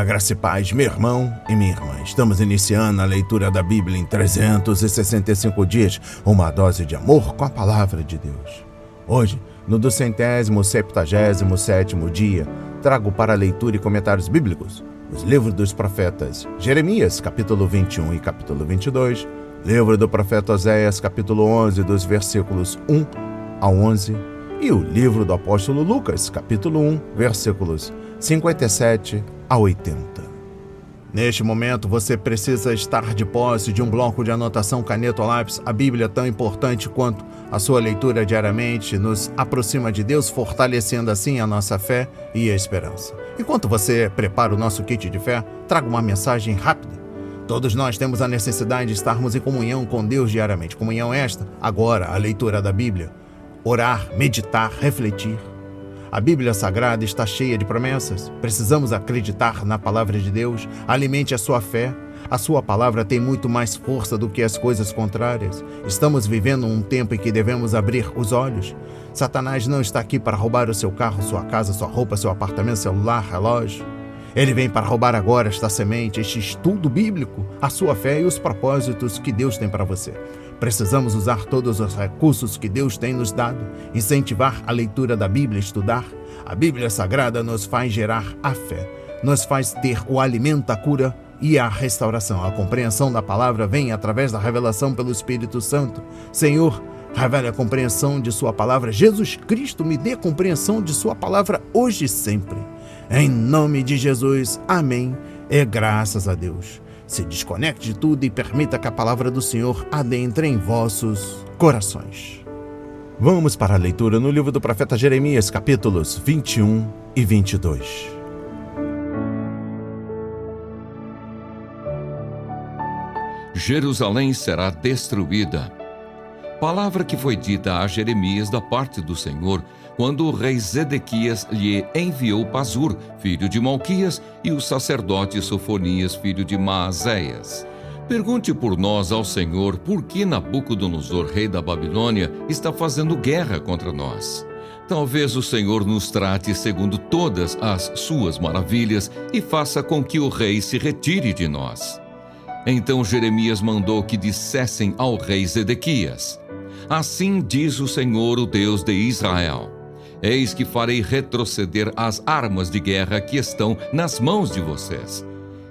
Graça e paz, meu irmão e minha irmã. Estamos iniciando a leitura da Bíblia em 365 dias, uma dose de amor com a palavra de Deus. Hoje, no 277º dia, trago para leitura e comentários bíblicos os livros dos profetas Jeremias, capítulo 21 e capítulo 22, livro do profeta Oséias, capítulo 11, dos versículos 1 a 11, e o livro do apóstolo Lucas, capítulo 1, versículos 57 a 80. Neste momento, você precisa estar de posse de um bloco de anotação, caneta ou lápis. A Bíblia, tão importante quanto a sua leitura diariamente, nos aproxima de Deus, fortalecendo assim a nossa fé e a esperança. Enquanto você prepara o nosso kit de fé, trago uma mensagem rápida. Todos nós temos a necessidade de estarmos em comunhão com Deus diariamente. Comunhão esta, agora, a leitura da Bíblia. Orar, meditar, refletir. A Bíblia Sagrada está cheia de promessas. Precisamos acreditar na palavra de Deus. Alimente a sua fé. A sua palavra tem muito mais força do que as coisas contrárias. Estamos vivendo um tempo em que devemos abrir os olhos. Satanás não está aqui para roubar o seu carro, sua casa, sua roupa, seu apartamento, celular, relógio. Ele vem para roubar agora esta semente, este estudo bíblico, a sua fé e os propósitos que Deus tem para você. Precisamos usar todos os recursos que Deus tem nos dado, incentivar a leitura da Bíblia, estudar. A Bíblia Sagrada nos faz gerar a fé, nos faz ter o alimento, a cura e a restauração. A compreensão da palavra vem através da revelação pelo Espírito Santo. Senhor, revele a compreensão de sua palavra. Jesus Cristo, me dê compreensão de sua palavra hoje e sempre. Em nome de Jesus, amém. E graças a Deus. Se desconecte de tudo e permita que a palavra do Senhor adentre em vossos corações. Vamos para a leitura no livro do profeta Jeremias, capítulos 21 e 22. Jerusalém será destruída. Palavra que foi dita a Jeremias da parte do Senhor, quando o rei Zedequias lhe enviou Pazur, filho de Malquias, e o sacerdote Sofonias, filho de Maazéias. Pergunte por nós ao Senhor por que Nabucodonosor, rei da Babilônia, está fazendo guerra contra nós. Talvez o Senhor nos trate segundo todas as suas maravilhas e faça com que o rei se retire de nós. Então Jeremias mandou que dissessem ao rei Zedequias: assim diz o Senhor, o Deus de Israel: eis que farei retroceder as armas de guerra que estão nas mãos de vocês,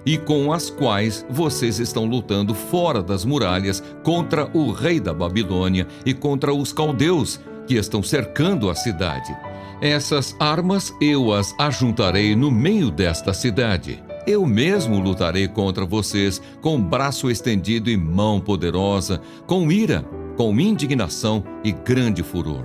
e com as quais vocês estão lutando fora das muralhas contra o rei da Babilônia e contra os caldeus que estão cercando a cidade. Essas armas eu as ajuntarei no meio desta cidade. Eu mesmo lutarei contra vocês com braço estendido e mão poderosa, com ira, com indignação e grande furor.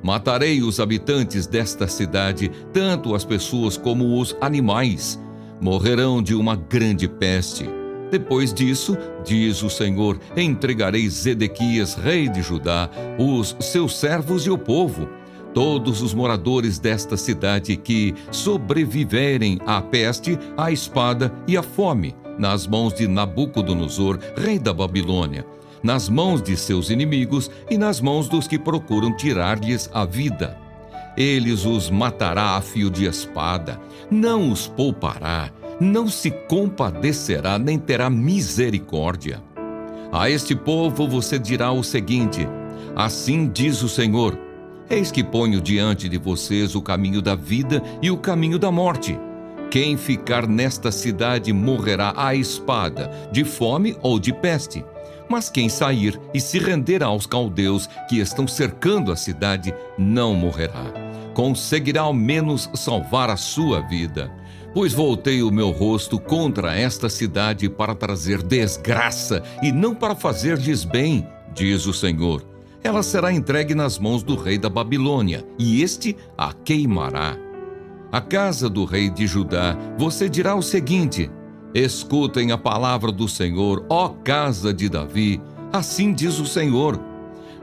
Matarei os habitantes desta cidade, tanto as pessoas como os animais. Morrerão de uma grande peste. Depois disso, diz o Senhor, entregarei Zedequias, rei de Judá, os seus servos e o povo, todos os moradores desta cidade que sobreviverem à peste, à espada e à fome, nas mãos de Nabucodonosor, rei da Babilônia, nas mãos de seus inimigos e nas mãos dos que procuram tirar-lhes a vida. Eles os matará a fio de espada, não os poupará, não se compadecerá nem terá misericórdia. A este povo você dirá o seguinte: assim diz o Senhor: eis que ponho diante de vocês o caminho da vida e o caminho da morte. Quem ficar nesta cidade morrerá à espada, de fome ou de peste. Mas quem sair e se render aos caldeus que estão cercando a cidade, não morrerá. Conseguirá ao menos salvar a sua vida. Pois voltei o meu rosto contra esta cidade para trazer desgraça e não para fazer-lhes bem, diz o Senhor. Ela será entregue nas mãos do rei da Babilônia, e este a queimará. À casa do rei de Judá, você dirá o seguinte: escutem a palavra do Senhor, ó casa de Davi, assim diz o Senhor: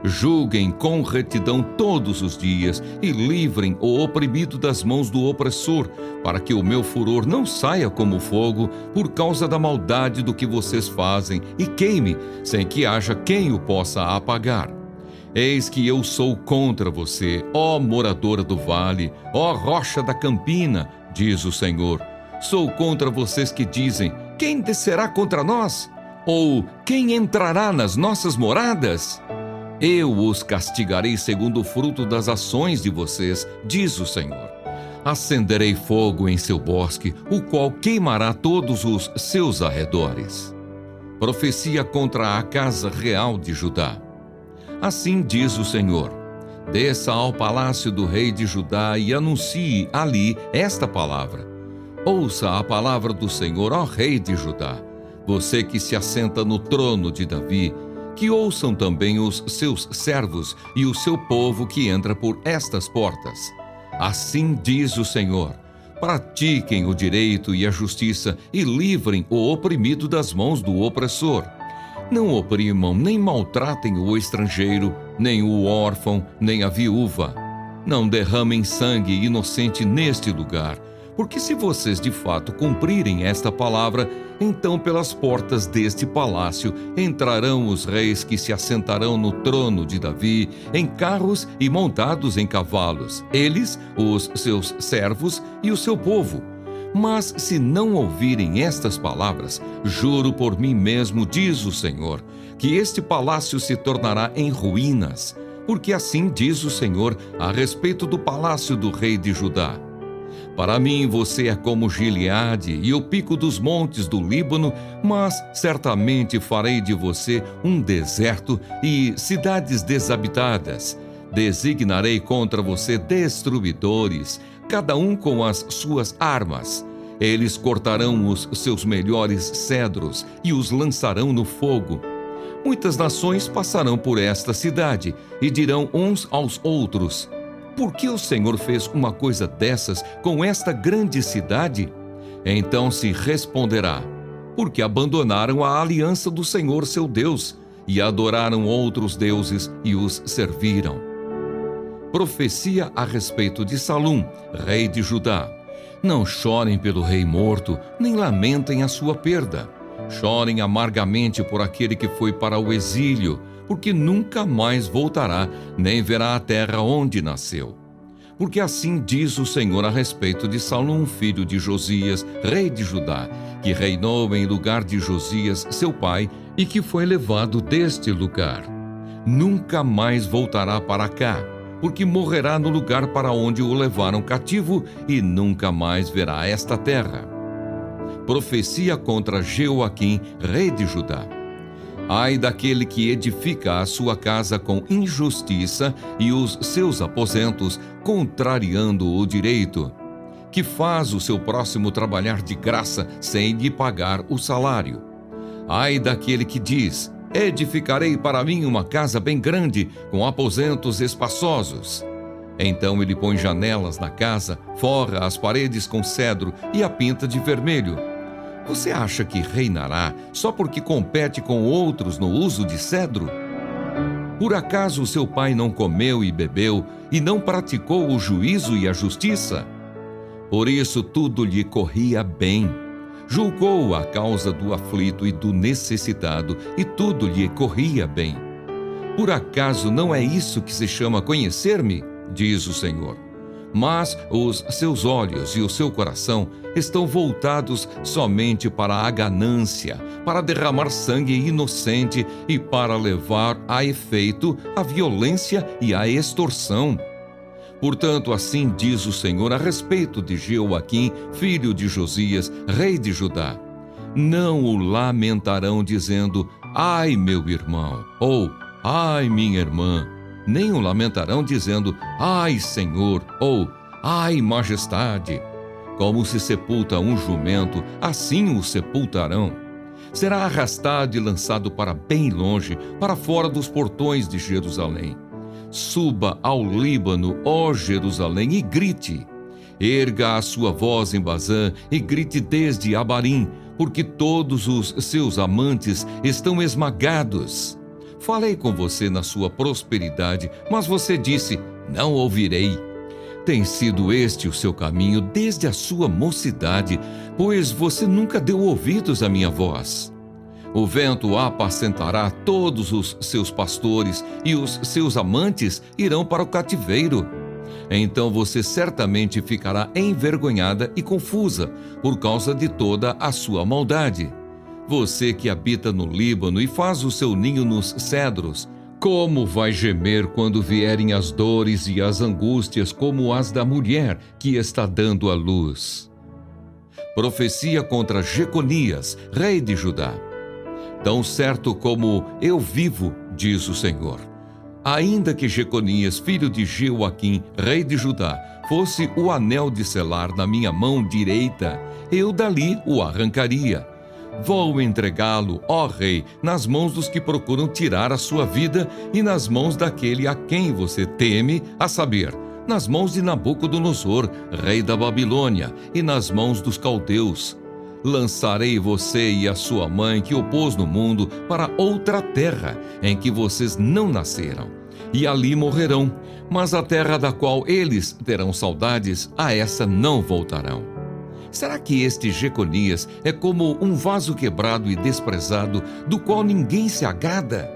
julguem com retidão todos os dias e livrem o oprimido das mãos do opressor, para que o meu furor não saia como fogo por causa da maldade do que vocês fazem e queime, sem que haja quem o possa apagar. Eis que eu sou contra você, ó moradora do vale, ó rocha da campina, diz o Senhor. Sou contra vocês que dizem: quem descerá contra nós? Ou quem entrará nas nossas moradas? Eu os castigarei segundo o fruto das ações de vocês, diz o Senhor. Acenderei fogo em seu bosque, o qual queimará todos os seus arredores. Profecia contra a casa real de Judá. Assim diz o Senhor: desça ao palácio do rei de Judá e anuncie ali esta palavra. Ouça a palavra do Senhor, ó rei de Judá, você que se assenta no trono de Davi, que ouçam também os seus servos e o seu povo que entra por estas portas. Assim diz o Senhor: pratiquem o direito e a justiça e livrem o oprimido das mãos do opressor. Não oprimam nem maltratem o estrangeiro, nem o órfão, nem a viúva. Não derramem sangue inocente neste lugar, porque se vocês de fato cumprirem esta palavra, então pelas portas deste palácio entrarão os reis que se assentarão no trono de Davi, em carros e montados em cavalos, eles, os seus servos e o seu povo. Mas se não ouvirem estas palavras, juro por mim mesmo, diz o Senhor, que este palácio se tornará em ruínas, porque assim diz o Senhor a respeito do palácio do rei de Judá. Para mim você é como Gileade e o pico dos montes do Líbano, mas certamente farei de você um deserto e cidades desabitadas. Designarei contra você destruidores, cada um com as suas armas. Eles cortarão os seus melhores cedros e os lançarão no fogo. Muitas nações passarão por esta cidade e dirão uns aos outros: por que o Senhor fez uma coisa dessas com esta grande cidade? Então se responderá: porque abandonaram a aliança do Senhor seu Deus e adoraram outros deuses e os serviram. Profecia a respeito de Salum, rei de Judá. Não chorem pelo rei morto, nem lamentem a sua perda. Chorem amargamente por aquele que foi para o exílio, porque nunca mais voltará, nem verá a terra onde nasceu. Porque assim diz o Senhor a respeito de Salum, filho de Josias, rei de Judá, que reinou em lugar de Josias, seu pai, e que foi levado deste lugar. Nunca mais voltará para cá, porque morrerá no lugar para onde o levaram cativo e nunca mais verá esta terra. Profecia contra Jeoaquim, rei de Judá. Ai daquele que edifica a sua casa com injustiça e os seus aposentos contrariando o direito, que faz o seu próximo trabalhar de graça sem lhe pagar o salário. Ai daquele que diz: edificarei para mim uma casa bem grande, com aposentos espaçosos. Então ele põe janelas na casa, forra as paredes com cedro e a pinta de vermelho. Você acha que reinará só porque compete com outros no uso de cedro? Por acaso o seu pai não comeu e bebeu e não praticou o juízo e a justiça? Por isso tudo lhe corria bem. Julgou a causa do aflito e do necessitado, e tudo lhe corria bem. Por acaso não é isso que se chama conhecer-me? Diz o Senhor. Mas os seus olhos e o seu coração estão voltados somente para a ganância, para derramar sangue inocente e para levar a efeito a violência e a extorsão. Portanto, assim diz o Senhor a respeito de Jeoaquim, filho de Josias, rei de Judá: não o lamentarão dizendo: ai, meu irmão, ou ai, minha irmã. Nem o lamentarão dizendo: ai, Senhor, ou ai, majestade. Como se sepulta um jumento, assim o sepultarão. Será arrastado e lançado para bem longe, para fora dos portões de Jerusalém. Suba ao Líbano, ó Jerusalém, e grite. Erga a sua voz em Bazã e grite desde Abarim, porque todos os seus amantes estão esmagados. Falei com você na sua prosperidade, mas você disse: não ouvirei. Tem sido este o seu caminho desde a sua mocidade, pois você nunca deu ouvidos à minha voz. O vento apacentará todos os seus pastores e os seus amantes irão para o cativeiro. Então você certamente ficará envergonhada e confusa por causa de toda a sua maldade. Você que habita no Líbano e faz o seu ninho nos cedros, como vai gemer quando vierem as dores e as angústias como as da mulher que está dando à luz? Profecia contra Jeconias, rei de Judá. Tão certo como eu vivo, diz o Senhor, ainda que Jeconias, filho de Jeoaquim, rei de Judá, fosse o anel de selar na minha mão direita, eu dali o arrancaria. Vou entregá-lo, ó rei, nas mãos dos que procuram tirar a sua vida e nas mãos daquele a quem você teme, a saber, nas mãos de Nabucodonosor, rei da Babilônia, e nas mãos dos caldeus. Lançarei você e a sua mãe que o pôs no mundo para outra terra, em que vocês não nasceram, e ali morrerão, mas a terra da qual eles terão saudades, a essa não voltarão. Será que este Jeconias é como um vaso quebrado e desprezado, do qual ninguém se agrada?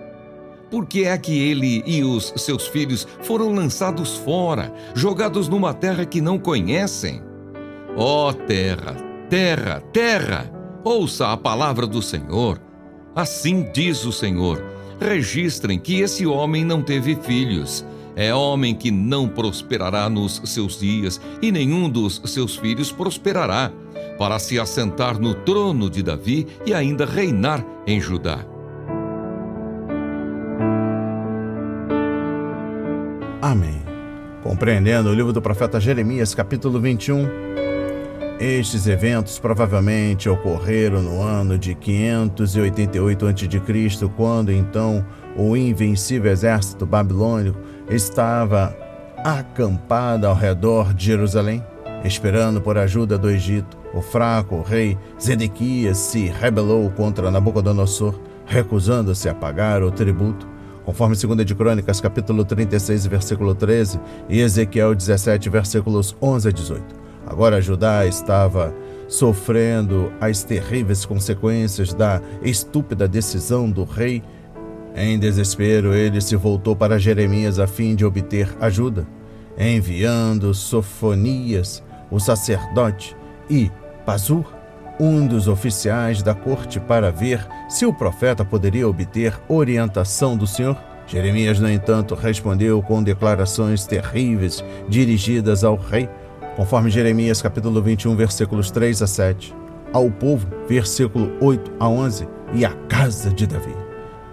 Por que é que ele e os seus filhos foram lançados fora, jogados numa terra que não conhecem? Ó terra, terra, terra, ouça a palavra do Senhor. Assim diz o Senhor: registrem que esse homem não teve filhos. É homem que não prosperará nos seus dias, e nenhum dos seus filhos prosperará, para se assentar no trono de Davi e ainda reinar em Judá. Amém. Compreendendo o livro do profeta Jeremias, capítulo 21, estes eventos provavelmente ocorreram no ano de 588 a.C., quando então o invencível exército babilônico estava acampado ao redor de Jerusalém, esperando por ajuda do Egito. O fraco rei Zedequias se rebelou contra Nabucodonosor, recusando-se a pagar o tributo, conforme 2 de Crônicas, capítulo 36, versículo 13, e Ezequiel 17, versículos 11 a 18. Agora Judá estava sofrendo as terríveis consequências da estúpida decisão do rei. Em desespero, ele se voltou para Jeremias a fim de obter ajuda, enviando Sofonias, o sacerdote, e Pazur, um dos oficiais da corte, para ver se o profeta poderia obter orientação do Senhor. Jeremias, no entanto, respondeu com declarações terríveis dirigidas ao rei, conforme Jeremias capítulo 21, versículos 3 a 7, ao povo, versículo 8 a 11, e à casa de Davi.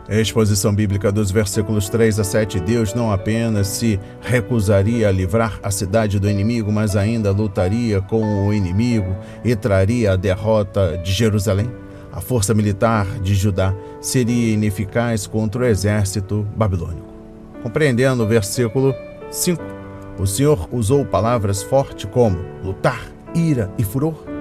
Exposição bíblica dos versículos 3 a 7, Deus não apenas se recusaria a livrar a cidade do inimigo, mas ainda lutaria com o inimigo e traria a derrota de Jerusalém. A força militar de Judá seria ineficaz contra o exército babilônico. Compreendendo o versículo 5, o Senhor usou palavras fortes como lutar, ira e furor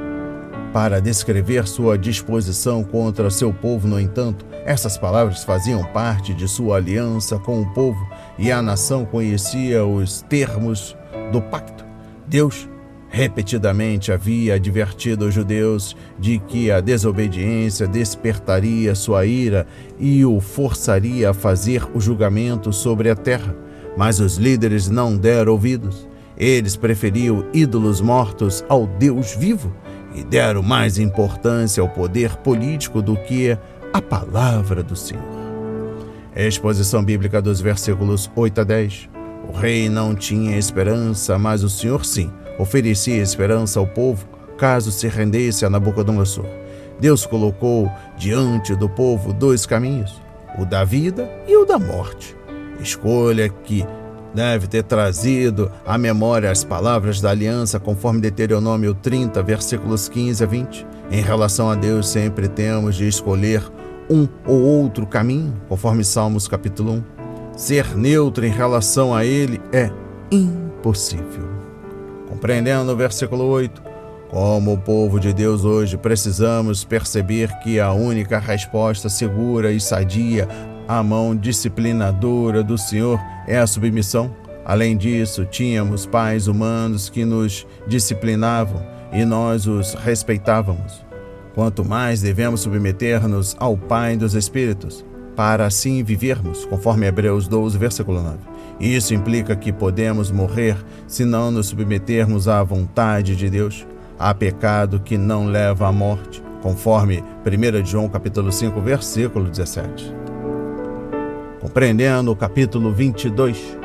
para descrever sua disposição contra seu povo. No entanto, essas palavras faziam parte de sua aliança com o povo e a nação conhecia os termos do pacto. Deus repetidamente havia advertido os judeus de que a desobediência despertaria sua ira e o forçaria a fazer o julgamento sobre a terra. Mas os líderes não deram ouvidos. Eles preferiam ídolos mortos ao Deus vivo e deram mais importância ao poder político do que a palavra do Senhor. Exposição bíblica dos versículos 8 a 10. O rei não tinha esperança, mas o Senhor sim oferecia esperança ao povo caso se rendesse a Nabucodonosor. Deus colocou diante do povo dois caminhos, o da vida e o da morte. Escolha que deve ter trazido à memória as palavras da aliança, conforme Deuteronômio 30, versículos 15 a 20. Em relação a Deus, sempre temos de escolher um ou outro caminho, conforme Salmos capítulo 1. Ser neutro em relação a Ele é impossível. Compreendendo o versículo 8, como o povo de Deus hoje, precisamos perceber que a única resposta segura e sadia à mão disciplinadora do Senhor é a submissão. Além disso, tínhamos pais humanos que nos disciplinavam e nós os respeitávamos. Quanto mais devemos submeter-nos ao Pai dos Espíritos. para assim vivermos, conforme Hebreus 12, versículo 9. Isso implica que podemos morrer se não nos submetermos à vontade de Deus. Há pecado que não leva à morte, conforme 1 João capítulo 5, versículo 17. Compreendendo o capítulo 22,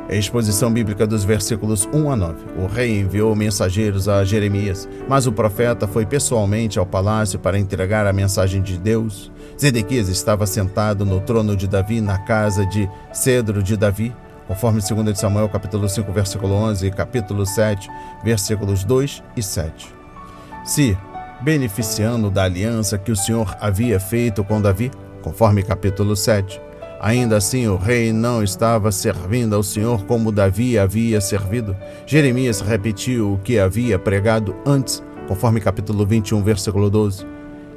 a exposição bíblica dos versículos 1 a 9. O rei enviou mensageiros a Jeremias, mas o profeta foi pessoalmente ao palácio para entregar a mensagem de Deus. Zedequias estava sentado no trono de Davi, na casa de cedro de Davi, conforme 2 Samuel capítulo 5, versículo 11 e capítulo 7, versículos 2 e 7. Se beneficiando da aliança que o Senhor havia feito com Davi, conforme capítulo 7, ainda assim o rei não estava servindo ao Senhor como Davi havia servido. Jeremias repetiu o que havia pregado antes, conforme capítulo 21, versículo 12,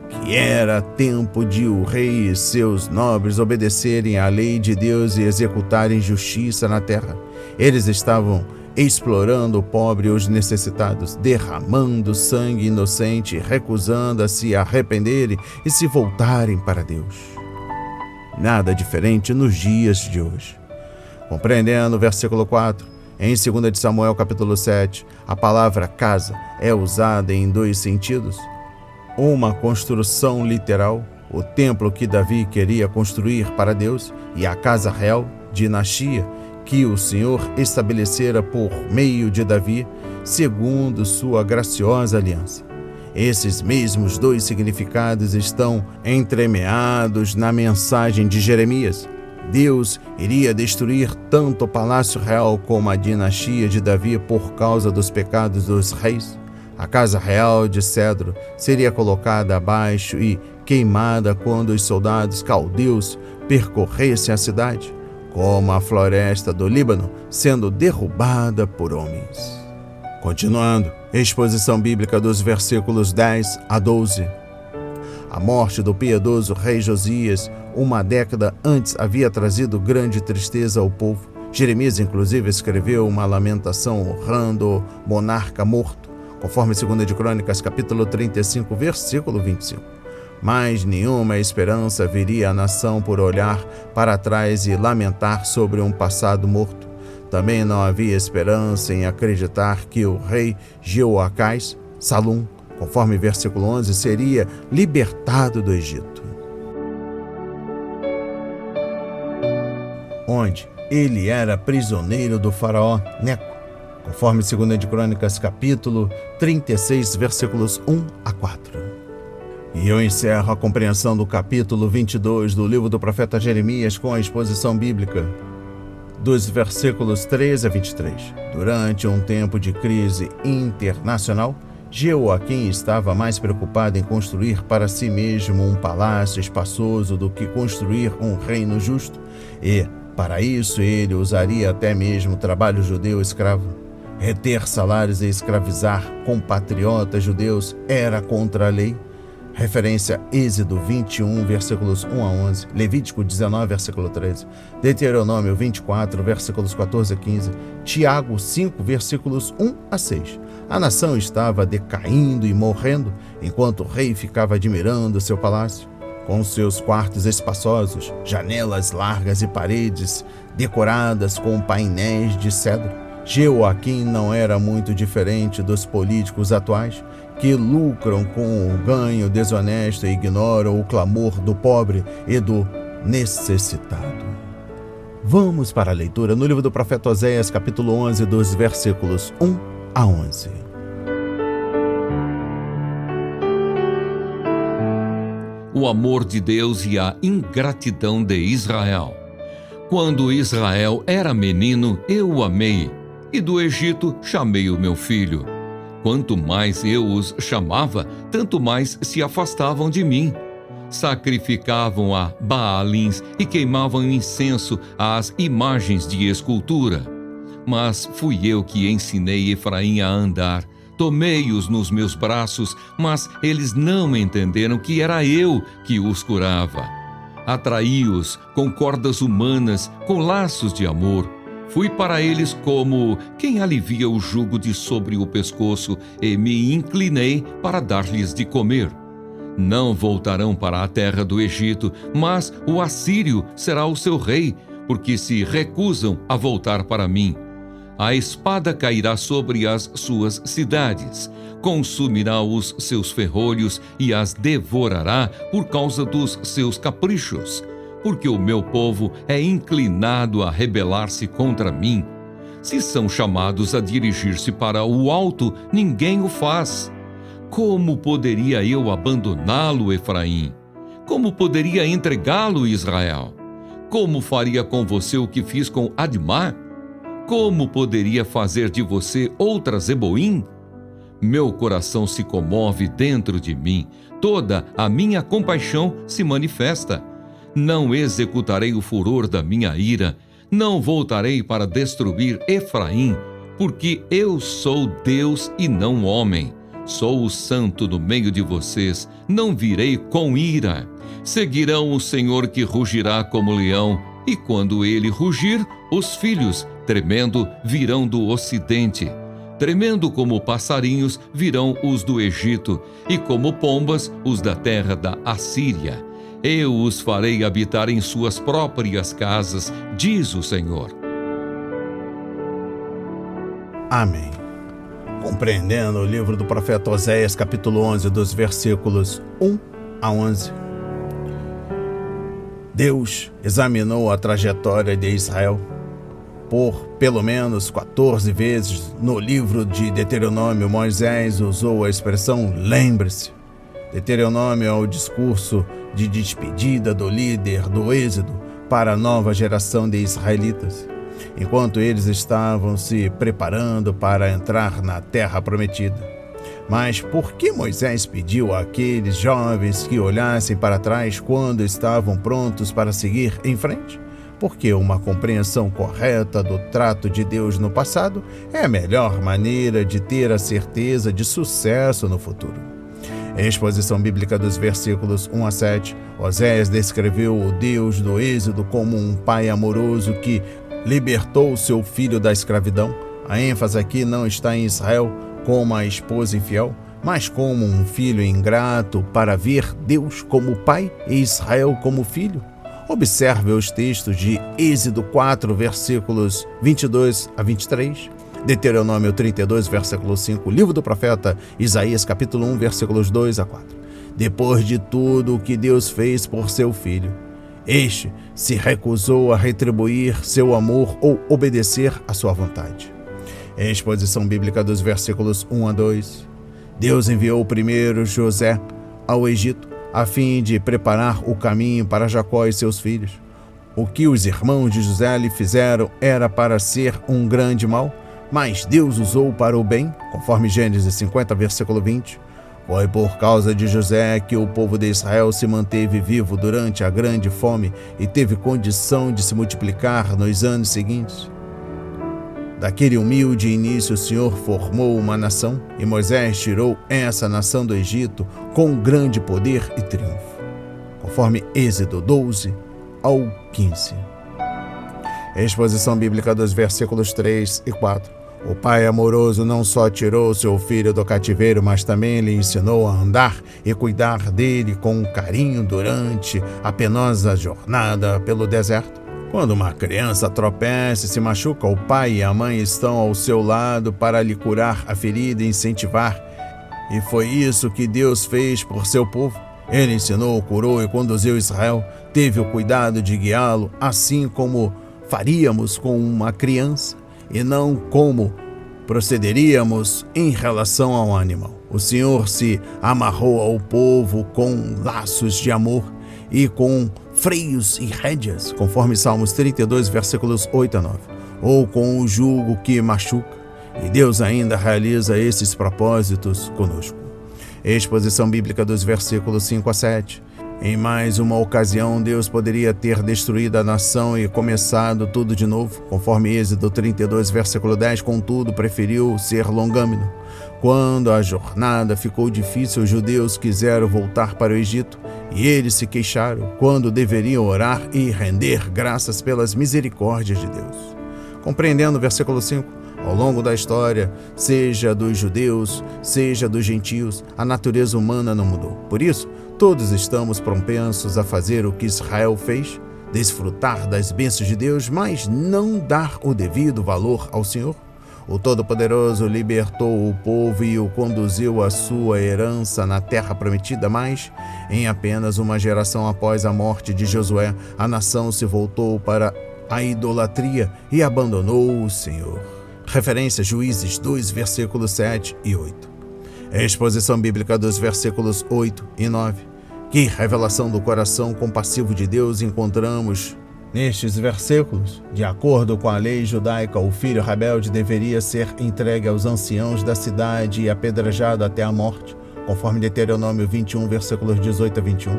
que era tempo de o rei e seus nobres obedecerem à lei de Deus e executarem justiça na terra. Eles estavam explorando o pobre e os necessitados, derramando sangue inocente, recusando a se arrependerem e se voltarem para Deus. Nada diferente nos dias de hoje. Compreendendo o versículo 4, em 2 Samuel capítulo 7, a palavra casa é usada em dois sentidos. Uma construção literal, o templo que Davi queria construir para Deus, e a casa real, dinastia, que o Senhor estabelecera por meio de Davi, segundo sua graciosa aliança. Esses mesmos dois significados estão entremeados na mensagem de Jeremias. Deus iria destruir tanto o palácio real como a dinastia de Davi por causa dos pecados dos reis. A casa real de cedro seria colocada abaixo e queimada quando os soldados caldeus percorressem a cidade, como a floresta do Líbano sendo derrubada por homens. Continuando, exposição bíblica dos versículos 10 a 12. A morte do piedoso rei Josias, uma década antes, havia trazido grande tristeza ao povo. Jeremias, inclusive, escreveu uma lamentação honrando o monarca morto, conforme 2 de Crônicas, capítulo 35, versículo 25. Mas nenhuma esperança viria à nação por olhar para trás e lamentar sobre um passado morto. Também não havia esperança em acreditar que o rei Jeoacás, Salum, conforme versículo 11, seria libertado do Egito, onde ele era prisioneiro do faraó Neco, conforme 2 de Crônicas, capítulo 36, versículos 1 a 4. E eu encerro a compreensão do capítulo 22 do livro do profeta Jeremias com a exposição bíblica dos versículos 13 a 23. Durante um tempo de crise internacional, Jeoaquim estava mais preocupado em construir para si mesmo um palácio espaçoso do que construir um reino justo, e, para isso, ele usaria até mesmo trabalho judeu escravo. Reter salários e escravizar compatriotas judeus era contra a lei. Referência Êxodo 21, versículos 1 a 11, Levítico 19, versículo 13, Deuteronômio 24, versículos 14 a 15, Tiago 5, versículos 1 a 6. A nação estava decaindo e morrendo, enquanto o rei ficava admirando seu palácio, com seus quartos espaçosos, janelas largas e paredes decoradas com painéis de cedro. Jeoaquim não era muito diferente dos políticos atuais, que lucram com o ganho desonesto e ignoram o clamor do pobre e do necessitado. Vamos para a leitura no livro do profeta Oséias, capítulo 11, dos versículos 1 a 11. O amor de Deus e a ingratidão de Israel. Quando Israel era menino, eu o amei, e do Egito chamei o meu filho. Quanto mais eu os chamava, tanto mais se afastavam de mim. Sacrificavam a Baalins e queimavam incenso às imagens de escultura. Mas fui eu que ensinei Efraim a andar. Tomei-os nos meus braços, mas eles não entenderam que era eu que os curava. Atraí-os com cordas humanas, com laços de amor. Fui para eles como quem alivia o jugo de sobre o pescoço e me inclinei para dar-lhes de comer. Não voltarão para a terra do Egito, mas o assírio será o seu rei, porque se recusam a voltar para mim. A espada cairá sobre as suas cidades, consumirá os seus ferrolhos e as devorará por causa dos seus caprichos, porque o meu povo é inclinado a rebelar-se contra mim. Se são chamados a dirigir-se para o alto, ninguém o faz. Como poderia eu abandoná-lo, Efraim? Como poderia entregá-lo, Israel? Como faria com você o que fiz com Admá? Como poderia fazer de você outra Zeboim? Meu coração se comove dentro de mim, toda a minha compaixão se manifesta. Não executarei o furor da minha ira, não voltarei para destruir Efraim, porque eu sou Deus e não homem. Sou o santo no meio de vocês, não virei com ira. Seguirão o Senhor que rugirá como leão, e quando ele rugir, os filhos, tremendo, virão do ocidente. Tremendo como passarinhos virão os do Egito, e como pombas os da terra da Assíria. Eu os farei habitar em suas próprias casas, diz o Senhor. Amém. Compreendendo o livro do profeta Oséias, capítulo 11, dos versículos 1 a 11. Deus examinou a trajetória de Israel por pelo menos 14 vezes. No livro de Deuteronômio, Moisés usou a expressão lembre-se. Deuteronômio é o discurso de despedida do líder do Êxodo para a nova geração de israelitas, enquanto eles estavam se preparando para entrar na terra prometida. Mas por que Moisés pediu àqueles jovens que olhassem para trás quando estavam prontos para seguir em frente? Porque uma compreensão correta do trato de Deus no passado é a melhor maneira de ter a certeza de sucesso no futuro. Em exposição bíblica dos versículos 1 a 7, Oséias descreveu o Deus do Êxodo como um pai amoroso que libertou seu filho da escravidão. A ênfase aqui não está em Israel como a esposa infiel, mas como um filho ingrato para ver Deus como pai e Israel como filho. Observe os textos de Êxodo 4, versículos 22 a 23, Deuteronômio 32, versículo 5, livro do profeta Isaías, capítulo 1, versículos 2 a 4. Depois de tudo o que Deus fez por seu filho, este se recusou a retribuir seu amor ou obedecer à sua vontade. Em exposição bíblica dos versículos 1 a 2, Deus enviou primeiro José ao Egito a fim de preparar o caminho para Jacó e seus filhos. O que os irmãos de José lhe fizeram era para ser um grande mal, mas Deus usou para o bem, conforme Gênesis 50, versículo 20. Foi por causa de José que o povo de Israel se manteve vivo durante a grande fome e teve condição de se multiplicar nos anos seguintes. Daquele humilde início, o Senhor formou uma nação e Moisés tirou essa nação do Egito com grande poder e triunfo, conforme Êxodo 12 ao 15. Exposição bíblica dos versículos 3 e 4. O pai amoroso não só tirou seu filho do cativeiro, mas também lhe ensinou a andar e cuidar dele com carinho durante a penosa jornada pelo deserto. Quando uma criança tropeça e se machuca, o pai e a mãe estão ao seu lado para lhe curar a ferida e incentivar. E foi isso que Deus fez por seu povo. Ele ensinou, curou e conduziu Israel, teve o cuidado de guiá-lo, assim como faríamos com uma criança, e não como procederíamos em relação ao animal. O Senhor se amarrou ao povo com laços de amor e com freios e rédeas, conforme Salmos 32, versículos 8 a 9, ou com o jugo que machuca, e Deus ainda realiza esses propósitos conosco. Exposição bíblica dos versículos 5 a 7. Em mais uma ocasião, Deus poderia ter destruído a nação e começado tudo de novo, conforme Êxodo 32, versículo 10, contudo, preferiu ser longâmino. Quando a jornada ficou difícil, os judeus quiseram voltar para o Egito, e eles se queixaram, quando deveriam orar e render graças pelas misericórdias de Deus. Compreendendo o versículo 5, Ao longo da história, seja dos judeus, seja dos gentios, a natureza humana não mudou. Por isso, todos estamos propensos a fazer o que Israel fez, desfrutar das bênçãos de Deus, mas não dar o devido valor ao Senhor. O Todo-Poderoso libertou o povo e o conduziu à sua herança na terra prometida, mas, em apenas uma geração após a morte de Josué, a nação se voltou para a idolatria e abandonou o Senhor. Referência Juízes 2, versículos 7 e 8. Exposição bíblica dos versículos 8 e 9. Que revelação do coração compassivo de Deus encontramos nestes versículos? De acordo com a lei judaica, o filho rebelde deveria ser entregue aos anciãos da cidade e apedrejado até a morte, conforme Deuteronômio 21, versículos 18 a 21.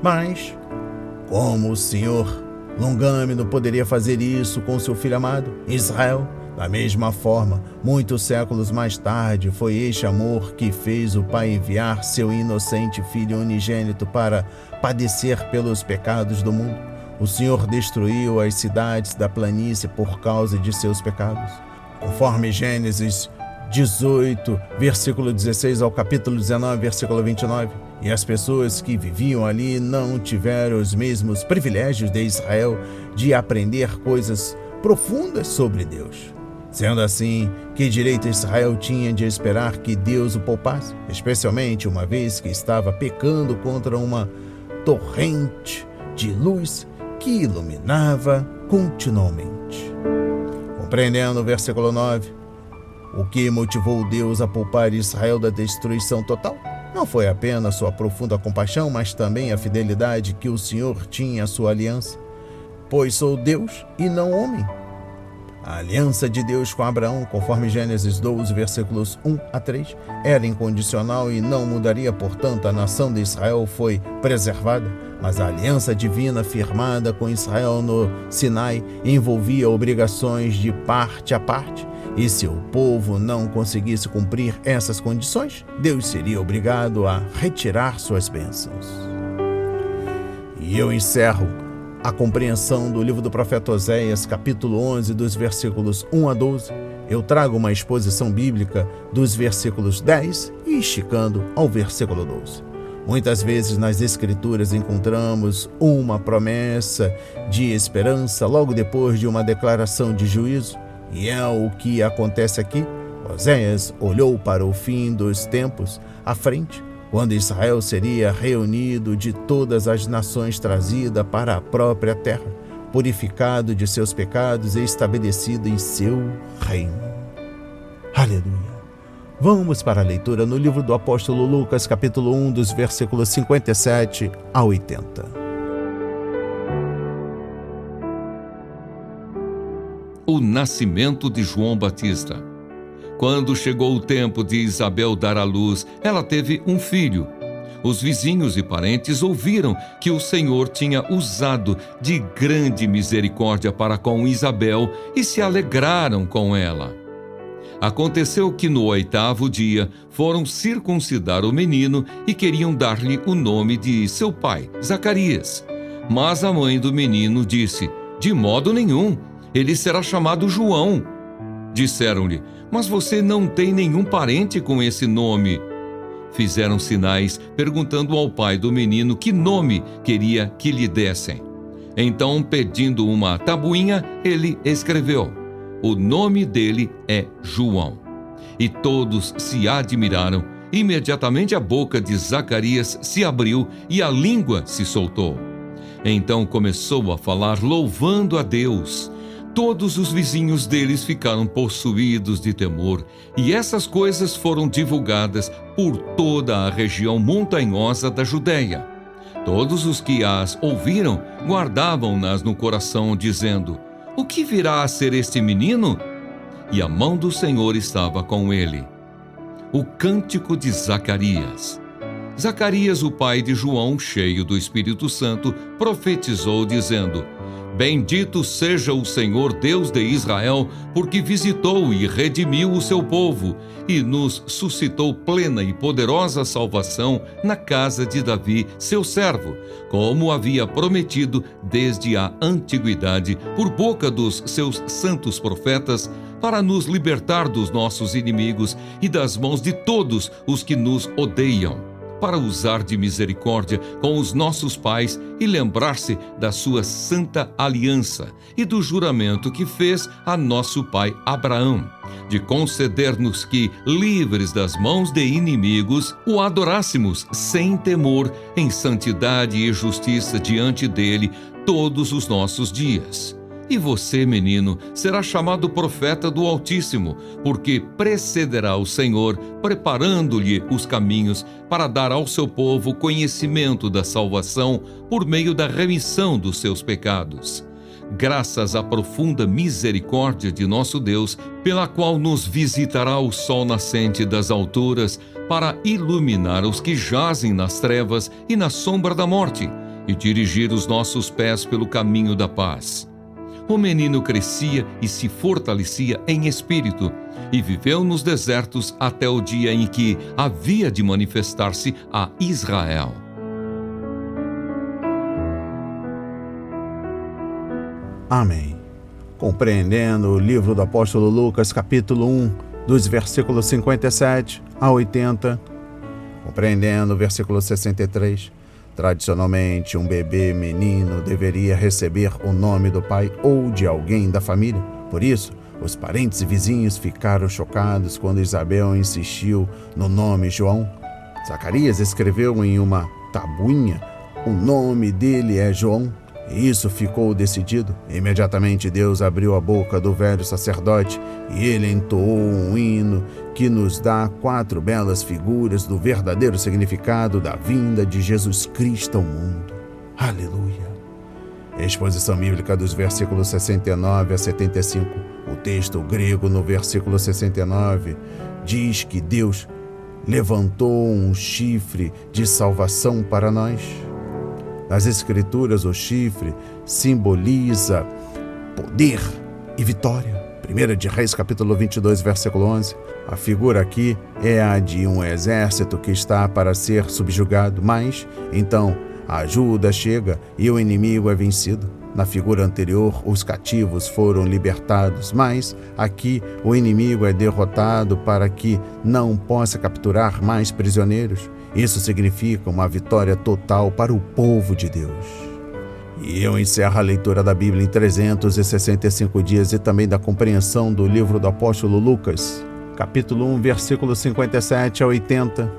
Mas, como o Senhor longâmino poderia fazer isso com seu filho amado, Israel? Da mesma forma, muitos séculos mais tarde, foi este amor que fez o Pai enviar seu inocente Filho unigênito para padecer pelos pecados do mundo. O Senhor destruiu as cidades da planície por causa de seus pecados. Conforme Gênesis 18, versículo 16 ao capítulo 19, versículo 29. E as pessoas que viviam ali não tiveram os mesmos privilégios de Israel de aprender coisas profundas sobre Deus. Sendo assim, que direito Israel tinha de esperar que Deus o poupasse, especialmente uma vez que estava pecando contra uma torrente de luz que iluminava continuamente? Compreendendo o versículo 9, o que motivou Deus a poupar Israel da destruição total não foi apenas sua profunda compaixão, mas também a fidelidade que o Senhor tinha à sua aliança. Pois sou Deus e não homem. A aliança de Deus com Abraão, conforme Gênesis 12, versículos 1 a 3, era incondicional e não mudaria, portanto, a nação de Israel foi preservada. Mas a aliança divina firmada com Israel no Sinai envolvia obrigações de parte a parte. E se o povo não conseguisse cumprir essas condições, Deus seria obrigado a retirar suas bênçãos. E eu encerro a compreensão do livro do profeta Oséias, capítulo 11, dos versículos 1 a 12. Eu trago uma exposição bíblica dos versículos 10 e esticando ao versículo 12. Muitas vezes nas Escrituras encontramos uma promessa de esperança logo depois de uma declaração de juízo, e é o que acontece aqui. Oséias olhou para o fim dos tempos à frente, quando Israel seria reunido de todas as nações, trazida para a própria terra, purificado de seus pecados e estabelecido em seu reino. Aleluia! Vamos para a leitura no livro do apóstolo Lucas, capítulo 1, dos versículos 57 a 80. O nascimento de João Batista. Quando chegou o tempo de Isabel dar à luz, ela teve um filho. Os vizinhos e parentes ouviram que o Senhor tinha usado de grande misericórdia para com Isabel e se alegraram com ela. Aconteceu que no 8º dia foram circuncidar o menino e queriam dar-lhe o nome de seu pai, Zacarias. Mas a mãe do menino disse: "De modo nenhum, ele será chamado João." Disseram-lhe: "Mas você não tem nenhum parente com esse nome." Fizeram sinais, perguntando ao pai do menino que nome queria que lhe dessem. Então, pedindo uma tabuinha, ele escreveu: "O nome dele é João." E todos se admiraram. Imediatamente a boca de Zacarias se abriu e a língua se soltou. Então começou a falar, louvando a Deus. Todos os vizinhos deles ficaram possuídos de temor, e essas coisas foram divulgadas por toda a região montanhosa da Judéia. Todos os que as ouviram guardavam-nas no coração, dizendo: "O que virá a ser este menino?" E a mão do Senhor estava com ele. O cântico de Zacarias. Zacarias, o pai de João, cheio do Espírito Santo, profetizou, dizendo: Bendito seja o Senhor Deus de Israel, porque visitou e redimiu o seu povo e nos suscitou plena e poderosa salvação na casa de Davi, seu servo, como havia prometido desde a antiguidade por boca dos seus santos profetas, para nos libertar dos nossos inimigos e das mãos de todos os que nos odeiam, para usar de misericórdia com os nossos pais e lembrar-se da sua santa aliança e do juramento que fez a nosso pai Abraão, de conceder-nos que, livres das mãos de inimigos, o adorássemos sem temor, em santidade e justiça diante dele todos os nossos dias. E você, menino, será chamado profeta do Altíssimo, porque precederá o Senhor, preparando-lhe os caminhos para dar ao seu povo conhecimento da salvação por meio da remissão dos seus pecados. Graças à profunda misericórdia de nosso Deus, pela qual nos visitará o sol nascente das alturas, para iluminar os que jazem nas trevas e na sombra da morte, e dirigir os nossos pés pelo caminho da paz. O menino crescia e se fortalecia em espírito, e viveu nos desertos até o dia em que havia de manifestar-se a Israel. Amém. Compreendendo o livro do apóstolo Lucas, capítulo 1, dos versículos 57 a 80, compreendendo o versículo 63, tradicionalmente, um bebê menino deveria receber o nome do pai ou de alguém da família. Por isso, os parentes e vizinhos ficaram chocados quando Isabel insistiu no nome João. Zacarias escreveu em uma tabuinha: o nome dele é João. E isso ficou decidido. Imediatamente Deus abriu a boca do velho sacerdote e ele entoou um hino que nos dá 4 belas figuras do verdadeiro significado da vinda de Jesus Cristo ao mundo. Aleluia! Exposição bíblica dos versículos 69 a 75. O texto grego no versículo 69 diz que Deus levantou um chifre de salvação para nós. Nas Escrituras, o chifre simboliza poder e vitória. 1 de Reis, capítulo 22, versículo 11. A figura aqui é a de um exército que está para ser subjugado, mas, então, a ajuda chega e o inimigo é vencido. Na figura anterior, os cativos foram libertados, mas aqui o inimigo é derrotado para que não possa capturar mais prisioneiros. Isso significa uma vitória total para o povo de Deus. E eu encerro a leitura da Bíblia em 365 dias e também da compreensão do livro do apóstolo Lucas, capítulo 1, versículo 57 a 80.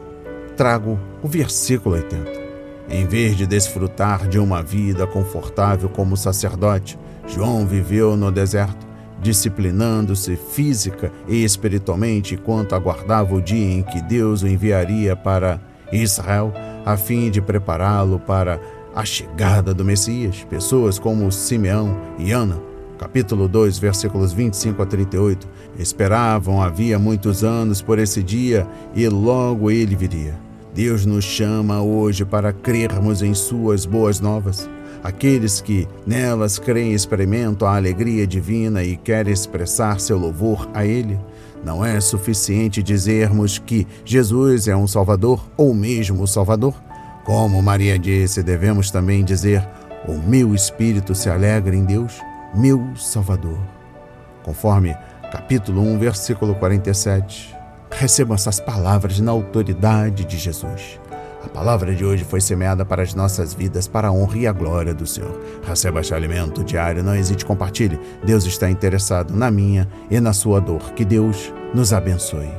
Trago o versículo 80. Em vez de desfrutar de uma vida confortável como sacerdote, João viveu no deserto, disciplinando-se física e espiritualmente enquanto aguardava o dia em que Deus o enviaria para Israel, a fim de prepará-lo para a chegada do Messias. Pessoas como Simeão e Ana, capítulo 2, versículos 25 a 38, esperavam havia muitos anos por esse dia e logo ele viria. Deus nos chama hoje para crermos em suas boas novas. Aqueles que nelas creem experimentam a alegria divina e querem expressar seu louvor a Ele. Não é suficiente dizermos que Jesus é um Salvador ou mesmo o Salvador. Como Maria disse, devemos também dizer: o meu espírito se alegra em Deus, meu Salvador. Conforme capítulo 1, versículo 47. Recebam essas palavras na autoridade de Jesus. A palavra de hoje foi semeada para as nossas vidas, para a honra e a glória do Senhor. Receba este alimento diário, não hesite, compartilhe. Deus está interessado na minha e na sua dor. Que Deus nos abençoe.